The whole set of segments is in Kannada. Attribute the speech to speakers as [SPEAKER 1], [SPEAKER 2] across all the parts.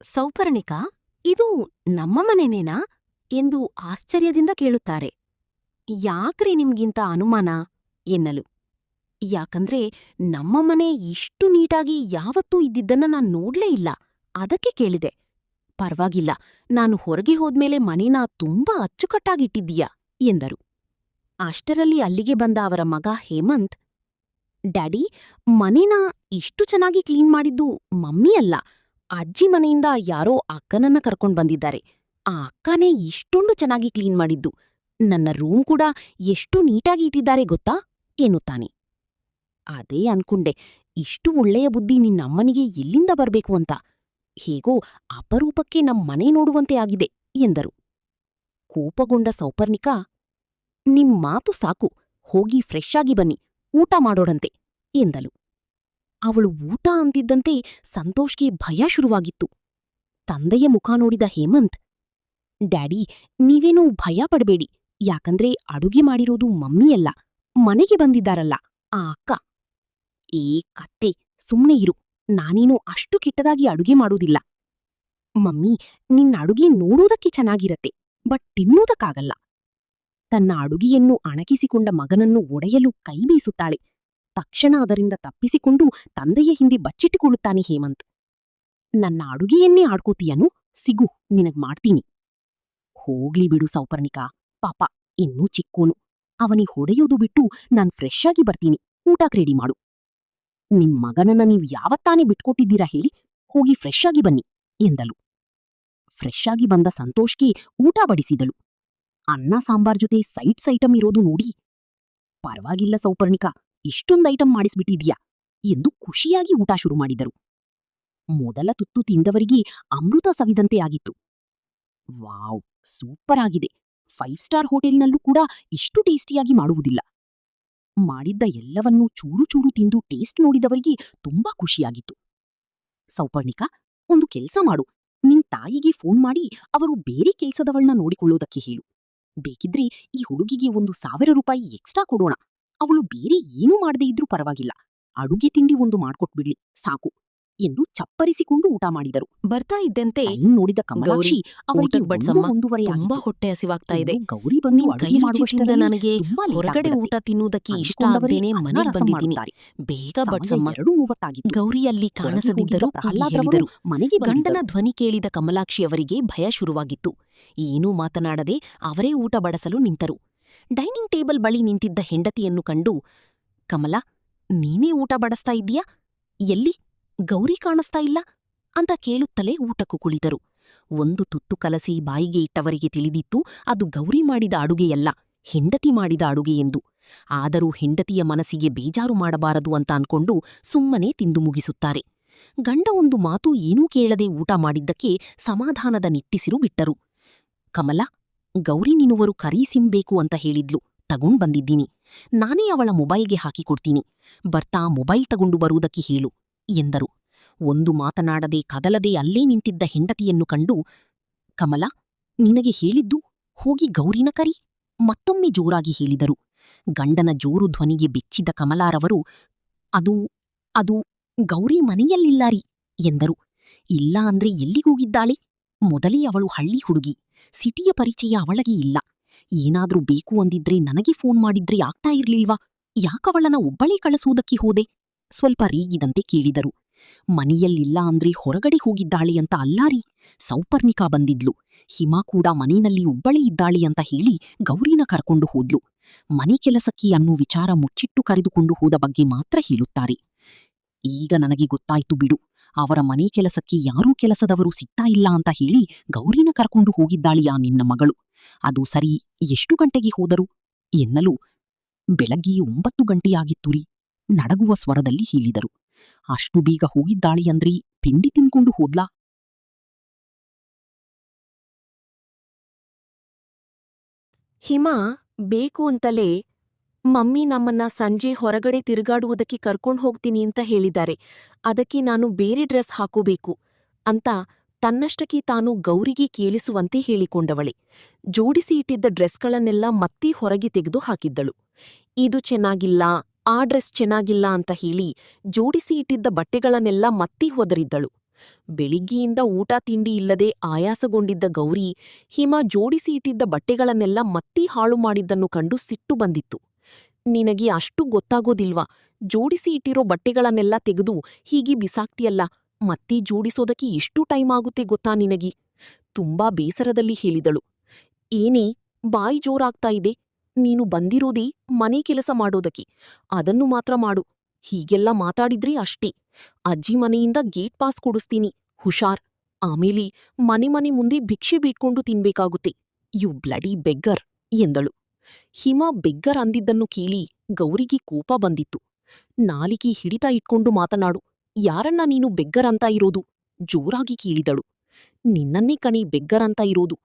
[SPEAKER 1] ಸೌಪರ್ಣಿಕ, ಇದು ನಮ್ಮ ಮನೆನೇನಾ ಎಂದು ಆಶ್ಚರ್ಯದಿಂದ ಕೇಳುತ್ತಾರೆ. ಯಾಕ್ರಿ ನಿಮ್ಗಿಂತ ಅನುಮಾನ ಎನ್ನಲು. ಯಾಕಂದ್ರೆ ನಮ್ಮ ಮನೆ ಇಷ್ಟು ನೀಟಾಗಿ ಯಾವತ್ತೂ ಇದ್ದಿದ್ದನ್ನ ನಾನ್ ನೋಡ್ಲೇ ಇಲ್ಲ, ಅದಕ್ಕೆ ಕೇಳಿದೆ. ಪರ್ವಾಗಿಲ್ಲ, ನಾನು ಹೊರಗೆ ಹೋದ್ಮೇಲೆ ಮನೇನ ತುಂಬಾ ಅಚ್ಚುಕಟ್ಟಾಗಿಟ್ಟಿದ್ದೀಯ ಎಂದರು. ಅಷ್ಟರಲ್ಲಿ ಅಲ್ಲಿಗೆ ಬಂದ ಅವರ ಮಗ ಹೇಮಂತ್, ಡ್ಯಾಡಿ, ಮನೇನ ಇಷ್ಟು ಚೆನ್ನಾಗಿ ಕ್ಲೀನ್ ಮಾಡಿದ್ದು ಮಮ್ಮಿ ಅಲ್ಲ, ಅಜ್ಜಿ ಮನೆಯಿಂದ ಯಾರೋ ಅಕ್ಕನನ್ನ ಕರ್ಕೊಂಡ್ ಬಂದಿದ್ದಾರೆ. ಆ ಅಕ್ಕನೇ ಇಷ್ಟೊಂದು ಚೆನ್ನಾಗಿ ಕ್ಲೀನ್ ಮಾಡಿದ್ದು. ನನ್ನ ರೂಮ್ ಕೂಡ ಎಷ್ಟು ನೀಟಾಗಿ ಇಟ್ಟಿದ್ದಾರೆ ಗೊತ್ತಾ ಎನ್ನುತ್ತಾನೆ. ಅದೇ ಅನ್ಕುಂಡೆ, ಇಷ್ಟು ಒಳ್ಳೆಯ ಬುದ್ಧಿ ನಿನ್ನಮ್ಮನಿಗೆ ಎಲ್ಲಿಂದ ಬರ್ಬೇಕು ಅಂತ. ಹೇಗೋ ಅಪರೂಪಕ್ಕೆ ನಮ್ ಮನೆ ನೋಡುವಂತೆ ಆಗಿದೆ ಎಂದರು. ಕೋಪಗೊಂಡ ಸೌಪರ್ಣಿಕ, ನಿಮ್ ಮಾತು ಸಾಕು, ಹೋಗಿ ಫ್ರೆಶ್ ಆಗಿ ಬನ್ನಿ, ಊಟ ಮಾಡೋಣಂತೆ ಎಂದಳು. ಅವಳು ಊಟ ಅಂತಿದ್ದಂತೆ ಸಂತೋಷ್ಗೆ ಭಯ ಶುರುವಾಗಿತ್ತು. ತಂದೆಯ ಮುಖ ನೋಡಿದ ಹೇಮಂತ್, ಡ್ಯಾಡಿ, ನೀವೇನೂ ಭಯ ಪಡಬೇಡಿ, ಯಾಕಂದ್ರೆ ಅಡುಗೆ ಮಾಡಿರೋದು ಮಮ್ಮಿಯಲ್ಲ, ಮನೆಗೆ ಬಂದಿದ್ದಾರಲ್ಲ ಆ ಅಕ್ಕ. ಏ ಕತ್ತೆ, ಸುಮ್ನೆ ಇರು, ನಾನೇನೂ ಅಷ್ಟು ಕೆಟ್ಟದಾಗಿ ಅಡುಗೆ ಮಾಡುವುದಿಲ್ಲ. ಮಮ್ಮಿ, ನಿನ್ನ ಅಡುಗೆ ನೋಡೋದಕ್ಕೆ ಚೆನ್ನಾಗಿರತ್ತೆ, ಬಟ್ ತಿನ್ನೋದಕ್ಕಾಗಲ್ಲ. ತನ್ನ ಅಡುಗೆಯನ್ನು ಅಣಕಿಸಿಕೊಂಡ ಮಗನನ್ನು ಒಡೆಯಲು ಕೈ ಬೀಸುತ್ತಾಳೆ. ತಕ್ಷಣ ಅದರಿಂದ ತಪ್ಪಿಸಿಕೊಂಡು ತಂದೆಯ ಹಿಂದೆ ಬಚ್ಚಿಟ್ಟುಕೊಳ್ಳುತ್ತಾನೆ ಹೇಮಂತ್. ನನ್ನ ಅಡುಗೆಯನ್ನೇ ಆಡ್ಕೋತೀಯನು, ಸಿಗು, ನಿನಗ್ ಮಾಡ್ತೀನಿ. ಹೋಗ್ಲಿ ಬಿಡು ಸೌಪರ್ಣಿಕಾ, ಪಾಪ ಇನ್ನೂ ಚಿಕ್ಕೋನು, ಅವನಿಗೆ ಹೊಡೆಯೋದು ಬಿಟ್ಟು ನಾನ್ ಫ್ರೆಶ್ ಆಗಿ ಬರ್ತೀನಿ, ಊಟಕ್ ರೆಡಿ ಮಾಡು. ನಿಮ್ ಮಗನನ್ನ ನೀವ್ ಯಾವತ್ತಾನೇ ಬಿಟ್ಕೊಟ್ಟಿದ್ದೀರಾ ಹೇಳಿ, ಹೋಗಿ ಫ್ರೆಶ್ ಆಗಿ ಬನ್ನಿ ಎಂದಳು. ಫ್ರೆಶ್ ಆಗಿ ಬಂದ ಸಂತೋಷ್ಗೆ ಊಟ ಬಡಿಸಿದಳು. ಅನ್ನ ಸಾಂಬಾರ್ ಜೊತೆ ಸೈಡ್ಸ್ ಐಟಮ್ ಇರೋದು ನೋಡಿ, ಪರವಾಗಿಲ್ಲ ಸೌಪರ್ಣಿಕಾ, ಇಷ್ಟೊಂದು ಐಟಮ್ ಮಾಡಿಸ್ಬಿಟ್ಟಿದ್ಯಾ ಎಂದು ಖುಷಿಯಾಗಿ ಊಟ ಶುರು ಮಾಡಿದರು. ಮೊದಲ ತುತ್ತು ತಿಂದವರಿಗೆ ಅಮೃತ ಸವಿದಂತೆ ಆಗಿತ್ತು. ವಾವ್, ಸೂಪರ್ ಆಗಿದೆ, 5 ಸ್ಟಾರ್ ಹೋಟೆಲ್ನಲ್ಲೂ ಕೂಡ ಇಷ್ಟು ಟೇಸ್ಟಿಯಾಗಿ ಮಾಡುವುದಿಲ್ಲ. ಮಾಡಿದ್ದ ಎಲ್ಲವನ್ನೂ ಚೂರು ಚೂರು ತಿಂದು ಟೇಸ್ಟ್ ನೋಡಿದವರಿಗೆ ತುಂಬಾ ಖುಷಿಯಾಗಿತ್ತು. ಸೌಪರ್ಣಿಕಾ, ಒಂದು ಕೆಲ್ಸ ಮಾಡು, ನಿನ್ ತಾಯಿಗೆ ಫೋನ್ ಮಾಡಿ ಅವರು ಬೇರೆ ಕೆಲ್ಸದವಳನ್ನ ನೋಡಿಕೊಳ್ಳೋದಕ್ಕೆ ಹೇಳು. ಬೇಕಿದ್ರೆ ಈ ಹುಡುಗಿಗೆ 1,000 ರೂಪಾಯಿ ಎಕ್ಸ್ಟ್ರಾ ಕೊಡೋಣ. ಅವಳು ಬೇರೆ ಏನೂ ಮಾಡದೇ ಇದ್ರೂ ಪರವಾಗಿಲ್ಲ, ಅಡುಗೆ ತಿಂಡಿ ಒಂದು ಮಾಡ್ಕೊಟ್ಬಿಡ್ಲಿ ಸಾಕು ಎಂದು ಚಪ್ಪರಿಸಿಕೊಂಡು ಊಟ ಮಾಡಿದರು. ಬರ್ತಾ ಇದ್ದಂತೆ
[SPEAKER 2] ನೋಡಿದ ಕಮಲಾಕ್ಷಿ ಅವರಿಗೆ
[SPEAKER 1] ಊಟಕ್ ಬಡ್ಸಮ್ಮ, ತುಂಬಾ ಹೊಟ್ಟೆ ಹಸಿವಾಗ್ತಾ ಇದೆ. ನಿನ್ ಕೈ ರುಚಿಯಿಂದ ನನಗೆ ಹೊರಗಡೆ ಊಟ ತಿನ್ನುವುದಕ್ಕೆ ಇಷ್ಟ ಆಗದೇನೆ ಮನೆಗ್ ಬಂದಿದ್ದೀನಿ. ಬೇಗ ಬಡ್ಸಮ್ಮ. ಗೌರಿ ಅಲ್ಲಿ ಕಾಣಿಸದಿದ್ದರೂ ಹೇಳಿದರು. ಗಂಡನ ಧ್ವನಿ ಕೇಳಿದ ಕಮಲಾಕ್ಷಿ ಅವರಿಗೆ ಭಯ ಶುರುವಾಗಿತ್ತು. ಏನೂ ಮಾತನಾಡದೆ ಅವರೇ ಊಟ ಬಡಸಲು ನಿಂತರು. ಡೈನಿಂಗ್ ಟೇಬಲ್ ಬಳಿ ನಿಂತಿದ್ದ ಹೆಂಡತಿಯನ್ನು ಕಂಡು, ಕಮಲಾ, ನೀನೇ ಊಟ ಬಡಸ್ತಾ ಇದ್ದೀಯಾ? ಎಲ್ಲಿ ಗೌರಿ ಕಾಣಿಸ್ತಾ ಇಲ್ಲ ಅಂತ ಕೇಳುತ್ತಲೇ ಊಟಕ್ಕೂ ಕುಳಿತರು. ಒಂದು ತುತ್ತು ಕಲಸಿ ಬಾಯಿಗೆ ಇಟ್ಟವರಿಗೆ ತಿಳಿದಿತ್ತು ಅದು ಗೌರಿ ಮಾಡಿದ ಅಡುಗೆಯಲ್ಲ, ಹೆಂಡತಿ ಮಾಡಿದ ಅಡುಗೆ ಎಂದು. ಆದರೂ ಹೆಂಡತಿಯ ಮನಸ್ಸಿಗೆ ಬೇಜಾರು ಮಾಡಬಾರದು ಅಂತ ಅನ್ಕೊಂಡು ಸುಮ್ಮನೆ ತಿಂದು ಮುಗಿಸುತ್ತಾರೆ. ಗಂಡ ಒಂದು ಮಾತು ಏನೂ ಕೇಳದೆ ಊಟ ಮಾಡಿದ್ದಕ್ಕೆ ಸಮಾಧಾನದ ನಿಟ್ಟಿಸಿರು ಬಿಟ್ಟರು. ಕಮಲಾ, ಗೌರಿ ನಿನ್ನುವರು ಕರಿ ಸಿಮ್ ಬೇಕು ಅಂತ ಹೇಳಿದ್ಲು, ತಗೊಂಡ್ ಬಂದಿದ್ದೀನಿ. ನಾನೇ ಅವಳ ಮೊಬೈಲ್ಗೆ ಹಾಕಿಕೊಡ್ತೀನಿ, ಬರ್ತಾ ಮೊಬೈಲ್ ತಗೊಂಡು ಬರುವುದಕ್ಕೆ ಹೇಳು ಎಂದರು. ಒಂದು ಮಾತನಾಡದೆ ಕದಲದೆ ಅಲ್ಲೇ ನಿಂತಿದ್ದ ಹೆಂಡತಿಯನ್ನು ಕಂಡು, ಕಮಲಾ, ನಿನಗೆ ಹೇಳಿದ್ದು ಹೋಗಿ ಗೌರಿನ ಕರಿ, ಮತ್ತೊಮ್ಮೆ ಜೋರಾಗಿ ಹೇಳಿದರು. ಗಂಡನ ಜೋರು ಧ್ವನಿಗೆ ಬೆಚ್ಚಿದ ಕಮಲಾರವರು, ಅದು ಗೌರಿ ಮನೆಯಲ್ಲಿಲ್ಲಾರಿ ಎಂದರು. ಇಲ್ಲ ಅಂದ್ರೆ ಎಲ್ಲಿಗೋಗಿದ್ದಾಳೆ? ಮೊದಲೇ ಅವಳು ಹಳ್ಳಿ ಹುಡುಗಿ, ಸಿಟಿಯ ಪರಿಚಯ ಅವಳಿಗೆ ಇಲ್ಲ. ಏನಾದ್ರೂ ಬೇಕು ಅಂದಿದ್ರೆ ನನಗೆ ಫೋನ್ ಮಾಡಿದ್ರೆ ಆಗ್ತಾ ಇರ್ಲಿಲ್ವಾ? ಯಾಕವಳನ ಒಬ್ಬಳೇ ಕಳಿಸುವುದಕ್ಕೆ ಹೋದೆ? ಸ್ವಲ್ಪ ರೀಗಿದಂತೆ ಕೇಳಿದರು. ಮನೆಯಲ್ಲಿಲ್ಲ ಅಂದ್ರೆ ಹೊರಗಡೆ ಹೋಗಿದ್ದಾಳೆ ಅಂತ ಅಲ್ಲಾರಿ, ಸೌಪರ್ಣಿಕಾ ಬಂದಿದ್ಲು. ಹಿಮಾ ಕೂಡ ಮನೆಯಲ್ಲಿ ಒಬ್ಬಳೇ ಇದ್ದಾಳೆ ಅಂತ ಹೇಳಿ ಗೌರಿನ ಕರ್ಕೊಂಡು ಹೋದ್ಲು. ಮನೆ ಕೆಲಸಕ್ಕೆ ಅನ್ನೋ ವಿಚಾರ ಮುಚ್ಚಿಟ್ಟು ಕರೆದುಕೊಂಡು ಹೋದ ಬಗ್ಗೆ ಮಾತ್ರ ಹೇಳುತ್ತಾರೆ. ಈಗ ನನಗೆ ಗೊತ್ತಾಯ್ತು ಬಿಡು, ಅವರ ಮನೆ ಕೆಲಸಕ್ಕೆ ಯಾರೂ ಕೆಲಸದವರು ಸಿಗ್ತಾ ಇಲ್ಲ ಅಂತ ಹೇಳಿ ಗೌರಿನ ಕರ್ಕೊಂಡು ಹೋಗಿದ್ದಾಳೆಯಾ ನಿನ್ನ ಮಗಳು? ಅದು ಸರಿ, ಎಷ್ಟು ಗಂಟೆಗೆ ಹೋದರು ಎನ್ನಲು, ಬೆಳಗ್ಗೆ 9 ಗಂಟೆಯಾಗಿತ್ತು ರೀ, ನಡಗುವ ಸ್ವರದಲ್ಲಿ ಹೇಳಿದರು. ಅಷ್ಟು ಬೇಗ ಹೋಗಿದ್ದಾಳೆ ಅಂದ್ರೆ ತಿಂಡಿ ತಿನ್ಕೊಂಡು ಹೋದ್ಲಾ? ಹಿಮಾ ಬೇಕು ಅಂತಲೇ ಮಮ್ಮಿ ನಮ್ಮನ್ನ ಸಂಜೆ ಹೊರಗಡೆ ತಿರುಗಾಡುವುದಕ್ಕೆ ಕರ್ಕೊಂಡ್ ಹೋಗ್ತೀನಿ ಅಂತ ಹೇಳಿದ್ದಾರೆ, ಅದಕ್ಕೆ ನಾನು ಬೇರೆ ಡ್ರೆಸ್ ಹಾಕೋಬೇಕು ಅಂತ ತನ್ನಷ್ಟಕ್ಕೆ ತಾನು ಗೌರಿಗೆ ಕೇಳಿಸುವಂತೆ ಹೇಳಿಕೊಂಡವಳೆ. ಜೋಡಿಸಿ ಇಟ್ಟಿದ್ದ ಡ್ರೆಸ್ಗಳನ್ನೆಲ್ಲ ಮತ್ತೆ ಹೊರಗೆ ತೆಗೆದು ಹಾಕಿದ್ದಳು. ಇದು ಚೆನ್ನಾಗಿಲ್ಲ, ಆ ಡ್ರೆಸ್ ಚೆನ್ನಾಗಿಲ್ಲ ಅಂತ ಹೇಳಿ ಜೋಡಿಸಿ ಇಟ್ಟಿದ್ದ ಬಟ್ಟೆಗಳನ್ನೆಲ್ಲ ಮತ್ತೆ ಹೊದರಿದ್ದಳು.
[SPEAKER 3] ಬೆಳಿಗ್ಗೆಯಿಂದ ಊಟ ತಿಂಡಿ ಇಲ್ಲದೆ ಆಯಾಸಗೊಂಡಿದ್ದ ಗೌರಿ ಹಿಮ ಜೋಡಿಸಿ ಇಟ್ಟಿದ್ದ ಬಟ್ಟೆಗಳನ್ನೆಲ್ಲ ಮತ್ತಿ ಹಾಳು ಮಾಡಿದ್ದನ್ನು ಕಂಡು ಸಿಟ್ಟು ಬಂದಿತ್ತು. ನಿನಗೆ ಅಷ್ಟು ಗೊತ್ತಾಗೋದಿಲ್ವಾ? ಜೋಡಿಸಿ ಇಟ್ಟಿರೋ ಬಟ್ಟೆಗಳನ್ನೆಲ್ಲ ತೆಗೆದು ಹೀಗೆ ಬಿಸಾಕ್ತಿಯಲ್ಲ, ಮತ್ತಿ ಜೋಡಿಸೋದಕ್ಕೆ ಎಷ್ಟು ಟೈಮ್ ಆಗುತ್ತೆ ಗೊತ್ತಾ ನಿನಗಿ? ತುಂಬಾ ಬೇಸರದಲ್ಲಿ ಹೇಳಿದಳು. ಏನೇ ಬಾಯಿ ಜೋರಾಗ್ತಾ ಇದೆ? ನೀನು ಬಂದಿರೋದೇ ಮನೆ ಕೆಲಸ ಮಾಡೋದಕ್ಕೆ, ಅದನ್ನು ಮಾತ್ರ ಮಾಡು. ಹೀಗೆಲ್ಲ ಮಾತಾಡಿದ್ರೆ ಅಷ್ಟೇ, ಅಜ್ಜಿ ಮನೆಯಿಂದ ಗೇಟ್ ಪಾಸ್ ಕೊಡಿಸ್ತೀನಿ, ಹುಷಾರ್. ಆಮೇಲೆ ಮನೆ ಮುಂದೆ ಭಿಕ್ಷೆ ಬಿಟ್ಕೊಂಡು ತಿನ್ಬೇಕಾಗುತ್ತೆ. ಯು ಬ್ಲಡಿ ಬೆಗ್ಗರ್ ಎಂದಳು. ಹಿಮ ಬೆಗ್ಗರ್ ಅಂದಿದ್ದನ್ನು ಕೇಳಿ ಗೌರಿಗೆ ಕೋಪ ಬಂದಿತ್ತು. ನಾಲಿಗೆ ಹಿಡಿತ ಇಟ್ಕೊಂಡು ಮಾತನಾಡು. ಯಾರನ್ನ ನೀನು ಬೆಗ್ಗರ್ ಅಂತ ಇರೋದು? ಜೋರಾಗಿ ಕೇಳಿದಳು. ನಿನ್ನನ್ನೇ ಕಣಿ ಬೆಗ್ಗರ್ ಅಂತ ಇರೋದು.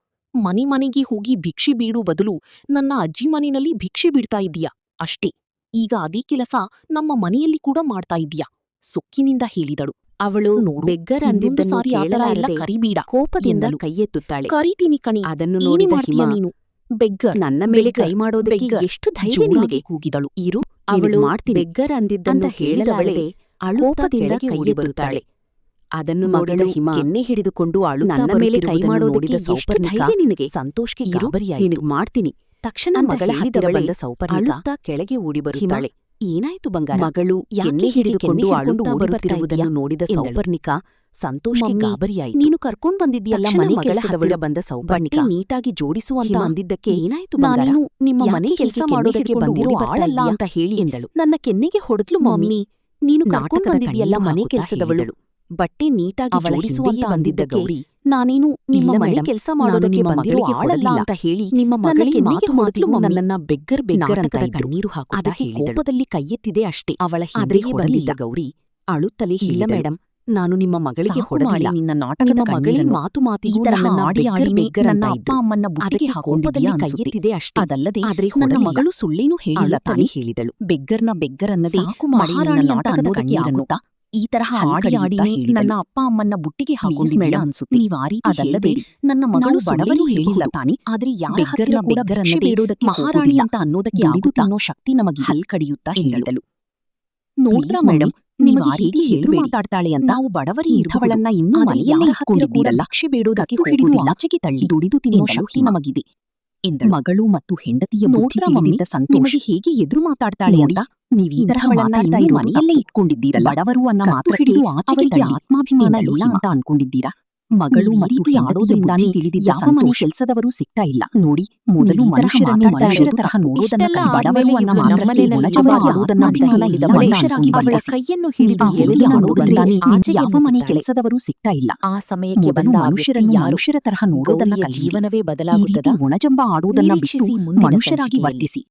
[SPEAKER 3] ಮನೆಗೆ ಹೋಗಿ ಭಿಕ್ಷೆ ಬೀಡು ಬದಲು ನನ್ನ ಅಜ್ಜಿ ಮನೆಯಲ್ಲಿ ಭಿಕ್ಷೆ ಬಿಡ್ತಾ ಇದ್ದೀಯಾ ಅಷ್ಟೇ. ಈಗ ಅದೇ ಕೆಲಸ ನಮ್ಮ ಮನೆಯಲ್ಲಿ ಕೂಡ ಮಾಡ್ತಾ ಇದ್ದೀಯಾ, ಸೊಕ್ಕಿನಿಂದ ಹೇಳಿದಳು.
[SPEAKER 1] ಅವಳು
[SPEAKER 3] ನೋಡು,
[SPEAKER 1] ಬೆಗ್ಗರ್
[SPEAKER 3] ಇನ್ನೊಂದು
[SPEAKER 1] ಅಂದಿದ್ದನ್ನು
[SPEAKER 3] ಸಾರಿ ಆ ಥರ ಎಲ್ಲ
[SPEAKER 1] ಕೇಳಲಾರದೆ
[SPEAKER 3] ಕರಿಬೇಡ
[SPEAKER 1] ಕೋಪದಿಂದ
[SPEAKER 3] ಎಂದಳು.
[SPEAKER 1] ಕೈಯೆತ್ತುತ್ತಾಳೆ.
[SPEAKER 3] ಕರೀತೀನಿ ಕಣಿ.
[SPEAKER 1] ಅದನ್ನು
[SPEAKER 3] ಏನೇ
[SPEAKER 1] ನೋಡಿದ
[SPEAKER 3] ಮಾಡ್ತೀಯ
[SPEAKER 1] ಹಿಮ,
[SPEAKER 3] ನೀನು? ಬೆಗ್ಗರ್
[SPEAKER 1] ನನ್ನ ಮೇಲೆ
[SPEAKER 3] ಬೆಗ್ಗರ್,
[SPEAKER 1] ಕೈ ಮಾಡೋದಕ್ಕೆ
[SPEAKER 3] ಬೆಗ್ಗರ್
[SPEAKER 1] ಎಷ್ಟು ಧೈರ್ಯ
[SPEAKER 3] ಜೋರಾಗಿ
[SPEAKER 1] ನಿನಗೆ?
[SPEAKER 3] ಕೂಗಿದಳು.
[SPEAKER 1] ಇರು,
[SPEAKER 3] ನಿನಗ್
[SPEAKER 1] ಅವಳು
[SPEAKER 3] ಮಾಡ್ತೀನಿ
[SPEAKER 1] ಬೆಗ್ಗರ್ ಅಂದಿದ್ದನ್ನು
[SPEAKER 3] ಅಂತ ಹೇಳಿದವಳೆ
[SPEAKER 1] ಹೇಳಿದವಳೆ ಕೋಪದಿಂದ
[SPEAKER 3] ಕೆಳಗೆ ಓಡಿ
[SPEAKER 1] ಕೈಯೆತ್ತುತ್ತಾಳೆ. ಅದನ್ನು ನೋಡಿದ
[SPEAKER 3] ಮಗಳು
[SPEAKER 1] ಹಿಮ
[SPEAKER 3] ಕೆನ್ನೆ ಹಿಡಿದುಕೊಂಡು
[SPEAKER 1] ನನ್ನ ಮೇಲೆ ಕೈ ಮಾಡೋದಕ್ಕೆ ಎಷ್ಟು
[SPEAKER 3] ಸೌಪರ್ಣಿಕ
[SPEAKER 1] ಧೈರ್ಯ ನಿನಗೆ?
[SPEAKER 3] ಸಂತೋಷಕ್ಕೆ
[SPEAKER 1] ಇರು,
[SPEAKER 3] ಗಾಬರಿಯಾಯಿತು.
[SPEAKER 1] ನಿನಗ್ ಮಾಡ್ತೀನಿ. ತಕ್ಷಣ
[SPEAKER 3] ಅಂತ
[SPEAKER 1] ಮಗಳ ಹತ್ತಿರ
[SPEAKER 3] ಹೇಳಿದವಳೆ
[SPEAKER 1] ಬಂದ ಸೌಪರ್ಣಿಕ
[SPEAKER 3] ಅಳುತ್ತಾ ಕೆಳಗೆ ಓಡಿ ಬರುತ್ತಾಳೆ.
[SPEAKER 1] ಏನಾಯ್ತು ಬಂಗಾರ?
[SPEAKER 3] ಮಗಳು
[SPEAKER 1] ಯಾಕೆ
[SPEAKER 3] ಕೆನ್ನೆ
[SPEAKER 1] ಹೀಗೆ
[SPEAKER 3] ಹಿಡಿದುಕೊಂಡು
[SPEAKER 1] ಕೆನ್ನೆ
[SPEAKER 3] ಅಳುತ್ತಾ
[SPEAKER 1] ಹಿಡ್ಕೊಂಡು
[SPEAKER 3] ಬರುತ್ತಿರುವುದನ್ನು
[SPEAKER 1] ಬರ್ತಾ
[SPEAKER 3] ನೋಡಿದ
[SPEAKER 1] ಎಂದಳು.
[SPEAKER 3] ಸೌಪರ್ಣಿಕ ಸಂತೋಷಕ್ಕೆ
[SPEAKER 1] ಮಮ್ಮಿ,
[SPEAKER 3] ಗಾಬರಿಯಾಯಿತು.
[SPEAKER 1] ನೀನು ಕರ್ಕೊಂಡ್ ಬಂದಿದ್ದೀಯಲ್ಲ
[SPEAKER 3] ತಕ್ಷಣ
[SPEAKER 1] ಮನೆ
[SPEAKER 3] ಮಗಳ
[SPEAKER 1] ಕೆಲಸದವಳು
[SPEAKER 3] ಹತ್ತಿರ ಬಂದ ಸೌಪರ್ಣಿಕ
[SPEAKER 1] ಬಟ್ಟೆ ನೀಟಾಗಿ ಜೋಡಿಸು ಅಂತ
[SPEAKER 3] ಹಿಮ,
[SPEAKER 1] ಅಂದಿದ್ದಕ್ಕೆ
[SPEAKER 3] ಏನಾಯ್ತು ಬಂಗಾರ?
[SPEAKER 1] ನಾನೇನು ನಿಮ್ಮ
[SPEAKER 3] ಯಾಕೆ
[SPEAKER 1] ಮನೆ
[SPEAKER 3] ಹೀಗೆ
[SPEAKER 1] ಕೆಲಸ
[SPEAKER 3] ಕೆನ್ನೆ
[SPEAKER 1] ಮಾಡೋದಕ್ಕೆ
[SPEAKER 3] ಹಿಡ್ಕೊಂಡು
[SPEAKER 1] ಬಂದಿರೋ
[SPEAKER 3] ಓಡಿ ಬರ್ತಾ
[SPEAKER 1] ಆಳಲ್ಲ
[SPEAKER 3] ಇದ್ದೀಯಾ?
[SPEAKER 1] ಅಂತ ಹೇಳಿ
[SPEAKER 3] ಎಂದಳು.
[SPEAKER 1] ನನ್ನ ಕೆನ್ನೆಗೆ ಹೊಡೆದ್ಲು. ಮಮ್ಮಿ, ನೀನು ಕರ್ಕೊಂಡ್
[SPEAKER 3] ನಾಟಕದ
[SPEAKER 1] ಬಂದಿದ್ದೀಯಲ್ಲ
[SPEAKER 3] ಕಣ್ಣೀರು
[SPEAKER 1] ಮನೆ
[SPEAKER 3] ಹಾಕುತ್ತಾ
[SPEAKER 1] ಕೆಲಸದವಳು
[SPEAKER 3] ಹೇಳಿದಳು.
[SPEAKER 1] ಬಟ್ಟೆ ನೀಟಾಗಿ
[SPEAKER 3] ಅವಳ
[SPEAKER 1] ಜೋಡಿಸು
[SPEAKER 3] ಹಿಂದೆಯೇ
[SPEAKER 1] ಅಂತ
[SPEAKER 3] ಬಂದಿದ್ದ
[SPEAKER 1] ಅಂದಿದ್ದಕ್ಕೆ
[SPEAKER 3] ಗೌರಿ,
[SPEAKER 1] ನಾನೇನು ನಿಮ್ಮ
[SPEAKER 3] ಇಲ್ಲ
[SPEAKER 1] ಮನೆ
[SPEAKER 3] ಮೇಡಮ್,
[SPEAKER 1] ಕೆಲಸ
[SPEAKER 3] ನಾನು
[SPEAKER 1] ಮಾಡೋದಕ್ಕೆ
[SPEAKER 3] ನಿಮ್ಮ
[SPEAKER 1] ಬಂದಿರೋ
[SPEAKER 3] ಮಗಳಿಗೆ
[SPEAKER 1] ಆಳಲ್ಲ
[SPEAKER 3] ಹೊಡೆದಿಲ್ಲ.
[SPEAKER 1] ಅಂತ ಹೇಳಿ
[SPEAKER 3] ನಿಮ್ಮ
[SPEAKER 1] ನನ್ನ
[SPEAKER 3] ಮಗಳಿಗೆ
[SPEAKER 1] ಕೆನ್ನೆಗೆ
[SPEAKER 3] ಮಾತು
[SPEAKER 1] ಹೊಡೆದ್ಲು.
[SPEAKER 3] ಮಾತಿಗೂ
[SPEAKER 1] ಮಮ್ಮಿ,
[SPEAKER 3] ನನ್ನನ್ನ ಬೆಗ್ಗರ್ ಅಂತ
[SPEAKER 1] ನಾಟಕದ
[SPEAKER 3] ಇದ್ರು.
[SPEAKER 1] ಕಣ್ಣೀರು ಹಾಕುತ್ತಾ
[SPEAKER 3] ಅದಕ್ಕೆ
[SPEAKER 1] ಹೇಳಿದಳು.
[SPEAKER 3] ಕೋಪದಲ್ಲಿ ಕೈಯೆತ್ತಿದೆ ಅಷ್ಟೇ.
[SPEAKER 1] ಅವಳ
[SPEAKER 3] ಆದ್ರೆ
[SPEAKER 1] ಹಿಂದೆಯೇ
[SPEAKER 3] ಹೊಡೆದಿಲ್ಲ
[SPEAKER 1] ಬಂದಿದ್ದ
[SPEAKER 3] ಗೌರಿ ಅಳುತ್ತಲೇ
[SPEAKER 1] ಇಲ್ಲ
[SPEAKER 3] ಹೇಳಿದಳು.
[SPEAKER 1] ಮೇಡಮ್, ನಾನು ನಿಮ್ಮ ಮಗಳಿಗೆ
[SPEAKER 3] ಸಾಕು
[SPEAKER 1] ಹೊಡೆದಿಲ್ಲ.
[SPEAKER 3] ಮಾಡಿ ನಿನ್ನ ನಾಟಕದ
[SPEAKER 1] ನಿಮ್ಮ ಮಗಳೇ
[SPEAKER 3] ಕಣ್ಣೀರನ್ನು.
[SPEAKER 1] ಮಾತು
[SPEAKER 3] ಈ
[SPEAKER 1] ಮಾತಿಗೂ
[SPEAKER 3] ತರಹ
[SPEAKER 1] ನನ್ನನ್ನ
[SPEAKER 3] ಆಡಿ
[SPEAKER 1] ಬೆಗ್ಗರ್
[SPEAKER 3] ಆಡಿನೇ
[SPEAKER 1] ಬೆಗ್ಗರ್
[SPEAKER 3] ನನ್ನ
[SPEAKER 1] ಅಂತ
[SPEAKER 3] ಅಪ್ಪ
[SPEAKER 1] ಇದ್ರು.
[SPEAKER 3] ಅಮ್ಮನ್ನ ಬುಟ್ಟಿಗೆ
[SPEAKER 1] ಅದಕ್ಕೆ
[SPEAKER 3] ಹಾಕೊಂಡಿದ್ದೀಯಾ
[SPEAKER 1] ಕೋಪದಲ್ಲಿ
[SPEAKER 3] ಅನ್ಸುತ್ತೆ.
[SPEAKER 1] ಕೈಯೆತ್ತಿದೆ ಅಷ್ಟೇ.
[SPEAKER 3] ಅದಲ್ಲದೆ
[SPEAKER 1] ಆದ್ರೆ
[SPEAKER 3] ನನ್ನ
[SPEAKER 1] ಹೊಡೆದಿಲ್ಲ.
[SPEAKER 3] ಮಗಳು ಸುಳ್ಳೇನು ಹೇಳಿಲ್ಲ
[SPEAKER 1] ಅಳುತ್ತಲೇ
[SPEAKER 3] ತಾನೇ
[SPEAKER 1] ಹೇಳಿದಳು.
[SPEAKER 3] ಬೆಗ್ಗರ್ನ ಬೆಗ್ಗರ್ ಅನ್ನದೇ
[SPEAKER 1] ಸಾಕು ಮಾಡಿ ನಿನ್ನ
[SPEAKER 3] ಮಹಾರಾಣಿ ಅಂತ
[SPEAKER 1] ನಾಟಕದ
[SPEAKER 3] ಅನ್ನೋದಕ್ಕೆ
[SPEAKER 1] ಕಣ್ಣೀರನ್ನು.
[SPEAKER 3] ಆಗುತ್ತಾ? ಈ ತರಹ ಆಡಿ
[SPEAKER 1] ಹಲ್ಕಡಿಯುತ್ತಾ
[SPEAKER 3] ಆಡಿನೇ
[SPEAKER 1] ಹೇಳಿದಳು.
[SPEAKER 3] ನನ್ನ ಅಪ್ಪ ಅಮ್ಮನ್ನ ಬುಟ್ಟಿಗೆ ಹಾಕೊಂಡಿದ್ದೀಯಾ
[SPEAKER 1] ಮೇಡಮ್,
[SPEAKER 3] ಅನ್ಸುತ್ತೆ.
[SPEAKER 1] ನೀವ್ ಆ ರೀತಿ
[SPEAKER 3] ಅದಲ್ಲದೆ
[SPEAKER 1] ಹೇಳ್ಬೇಡಿ.
[SPEAKER 3] ನನ್ನ ಮಗಳು
[SPEAKER 1] ನಾವು
[SPEAKER 3] ಬಡವರು
[SPEAKER 1] ಸುಳ್ಳೇನೂ
[SPEAKER 3] ಹೇಳಿಲ್ಲ
[SPEAKER 1] ಹೇಳಬಹುದು.
[SPEAKER 3] ತಾನೆ. ಆದ್ರೆ ಯಾರ
[SPEAKER 1] ಬೆಗ್ಗರ್ನ
[SPEAKER 3] ಹತ್ತಿರ ಕೂಡ
[SPEAKER 1] ಬೆಗ್ಗರ್
[SPEAKER 3] ಭಿಕ್ಷೆ
[SPEAKER 1] ಅನ್ನದೇ
[SPEAKER 3] ಬೇಡೋದಕ್ಕೆ
[SPEAKER 1] ಮಹಾರಾಣಿ
[SPEAKER 3] ಹೋಗೋದಿಲ್ಲ
[SPEAKER 1] ಅಂತ ಅನ್ನೋದಕ್ಕೆ
[SPEAKER 3] ದುಡಿದು
[SPEAKER 1] ಆಗುತ್ತಾ?
[SPEAKER 3] ತಿನ್ನೋ ಶಕ್ತಿ ನಮಗಿದೆ.
[SPEAKER 1] ಹಲ್ಕಡಿಯುತ್ತಾ
[SPEAKER 3] ಎಂದಳು.
[SPEAKER 1] ಹೇಳಿದಳು.
[SPEAKER 3] ನೋಡ್ರಾ
[SPEAKER 1] Please
[SPEAKER 3] ಮೇಡಮ್,
[SPEAKER 1] madam,
[SPEAKER 3] ನಿಮಗೆ
[SPEAKER 1] ನೀವ್ ಆ ರೀತಿ
[SPEAKER 3] ಹೀಗೆ ಎದುರು
[SPEAKER 1] ಹೇಳ್ಬೇಡಿ.
[SPEAKER 3] ಮಾತಾಡ್ತಾಳೆ ಅಂತ. ನಾವು ಬಡವರೇ
[SPEAKER 1] ಇಂಥವಳನ್ನ
[SPEAKER 3] ಇರಬಹುದು.
[SPEAKER 1] ಇನ್ನೂ
[SPEAKER 3] ಆದ್ರೆ
[SPEAKER 1] ಮನೆಯಲ್ಲೇ
[SPEAKER 3] ಯಾರ ಹತ್ತಿರ ಕೂಡ
[SPEAKER 1] ಇಟ್ಕೊಂಡಿದ್ದೀರಲ್ಲ,
[SPEAKER 3] ಭಿಕ್ಷೆ ಬೇಡೋದಕ್ಕೆ
[SPEAKER 1] ಕತ್ತು ಹಿಡಿದು
[SPEAKER 3] ಹೋಗೋದಿಲ್ಲ.
[SPEAKER 1] ಆಚೆಗೆ ತಳ್ಳಿ
[SPEAKER 3] ದುಡಿದು ತಿನ್ನೋ
[SPEAKER 1] ಎಂದಳು
[SPEAKER 3] ಶಕ್ತಿ
[SPEAKER 1] ಹಿಮ.
[SPEAKER 3] ನಮಗಿದೆ ಎಂದಳು. ಮಗಳು ಮತ್ತು ಹೆಂಡತಿಯ ಬುದ್ಧಿ
[SPEAKER 1] ನೋಡ್ರಾ ಮಮ್ಮಿ,
[SPEAKER 3] ತಿಳಿದಿದ್ದ ಸಂತೋಷ್
[SPEAKER 1] ನಿಮಗೆ ಹೇಗೆ ಎದುರು ಮಾತಾಡ್ತಾಳೆ
[SPEAKER 3] ನೋಡಿ,
[SPEAKER 1] ಅಂತ?
[SPEAKER 3] ನೀವ್ ಈ ತರಹ
[SPEAKER 1] ಇಂಥವಳನ್ನ
[SPEAKER 3] ಮಾತಾಡ್ತಾ
[SPEAKER 1] ಇನ್ನೂ
[SPEAKER 3] ಇರೋದು
[SPEAKER 1] ಮನೆಯಲ್ಲೇ
[SPEAKER 3] ತಪ್ಪು.
[SPEAKER 1] ಇಟ್ಕೊಂಡಿದ್ದೀರಲ್ಲ,
[SPEAKER 3] ಬಡವರು ಅನ್ನೋ
[SPEAKER 1] ಕತ್ತು
[SPEAKER 3] ಮಾತ್ರಕ್ಕೆ
[SPEAKER 1] ಹಿಡಿದು ಆಚೆಗೆ
[SPEAKER 3] ಅವರಿಗೆ
[SPEAKER 1] ತಳ್ಳಿ
[SPEAKER 3] ಆತ್ಮಾಭಿಮಾನ
[SPEAKER 1] ಎಂದಳು
[SPEAKER 3] ಇಲ್ಲ
[SPEAKER 1] ಹಿಮ.
[SPEAKER 3] ಅಂತ ಅನ್ಕೊಂಡಿದ್ದೀರಾ? ಮಗಳು
[SPEAKER 1] ನೀವು ಈ
[SPEAKER 3] ಮತ್ತು
[SPEAKER 1] ರೀತಿ
[SPEAKER 3] ಹೆಂಡತಿಯ
[SPEAKER 1] ಆಡೋದ್ರಿಂದಾನೇ
[SPEAKER 3] ಬುದ್ಧಿ ತಿಳಿದಿದ್ದ
[SPEAKER 1] ಯಾವ ಮನೆ
[SPEAKER 3] ಸಂತೋಷ್
[SPEAKER 1] ಕೆಲಸದವರು ಸಿಗ್ತಾ ಇಲ್ಲ.
[SPEAKER 3] ನೋಡಿ, ಮೊದಲು
[SPEAKER 1] ನೀವು ಈ ತರಹ
[SPEAKER 3] ಮನುಷ್ಯರನ್ನು
[SPEAKER 1] ಮಾತಾಡ್ತಾ
[SPEAKER 3] ಮನುಷ್ಯರ
[SPEAKER 1] ಇರೋದು
[SPEAKER 3] ತರಹ
[SPEAKER 1] ತಪ್ಪು.
[SPEAKER 3] ನೋಡೋದನ್ನ
[SPEAKER 1] ಇಷ್ಟೆಲ್ಲ
[SPEAKER 3] ಕಲಿ. ಬಡವರು
[SPEAKER 1] ಆದ್ಮೇಲೆ
[SPEAKER 3] ಅನ್ನೋ
[SPEAKER 1] ಇವ್ಳು
[SPEAKER 3] ಮಾತ್ರಕ್ಕೆ
[SPEAKER 1] ನಮ್ಮನೆಯಲ್ಲಿ
[SPEAKER 3] ಗುಣಜವ
[SPEAKER 1] ಅವರಿಗೆ
[SPEAKER 3] ಆಡೋದನ್ನ ಬಿಟ್ಟು
[SPEAKER 1] ಆತ್ಮಾಭಿಮಾನ
[SPEAKER 3] ಹೇಳಿದವಳನ್ನ
[SPEAKER 1] ಮನುಷ್ಯರಾಗಿ
[SPEAKER 3] ಅನ್ಕೊಂಡು
[SPEAKER 1] ಅವಳ
[SPEAKER 3] ಬಯಸಿ.
[SPEAKER 1] ಕೈಯನ್ನು ಹಿಡಿದು
[SPEAKER 3] ಆ ಹುಡುಗಿ
[SPEAKER 1] ಎಳೆದು
[SPEAKER 3] ಆಡೋದ್ರಿಂದಾನೇ
[SPEAKER 1] ಆಚೆಗೆ
[SPEAKER 3] ಯಾವ ಮನೆ
[SPEAKER 1] ನೂಕುತ್ತಾಳೆ.
[SPEAKER 3] ಕೆಲಸದವರು ಸಿಗ್ತಾ ಇಲ್ಲ.
[SPEAKER 1] ಆ ಸಮಯಕ್ಕೆ
[SPEAKER 3] ಮೊದಲು
[SPEAKER 1] ಬಂದ ಆ
[SPEAKER 3] ಮನುಷ್ಯರನ್ನು
[SPEAKER 1] ವ್ಯಕ್ತಿ ಯಾರು?
[SPEAKER 3] ಮನುಷ್ಯರ ತರಹ ನೋಡೋದನ್ನ
[SPEAKER 1] ಗೌರಿಯ
[SPEAKER 3] ಕಲಿಯಿರಿ.
[SPEAKER 1] ಜೀವನವೇ
[SPEAKER 3] ಈ ರೀತಿ
[SPEAKER 1] ಬದಲಾಗುತ್ತದಾ?
[SPEAKER 3] ಒಣಜಂಬ ಆಡೋದನ್ನ ಬಿಟ್ಟು
[SPEAKER 1] ನಿರೀಕ್ಷಿಸಿ ಮುಂದಿನ
[SPEAKER 3] ಮನುಷ್ಯರಾಗಿ
[SPEAKER 1] ಸಂಚಿಕೆಯಲ್ಲಿ.
[SPEAKER 3] ವರ್ತಿಸಿ.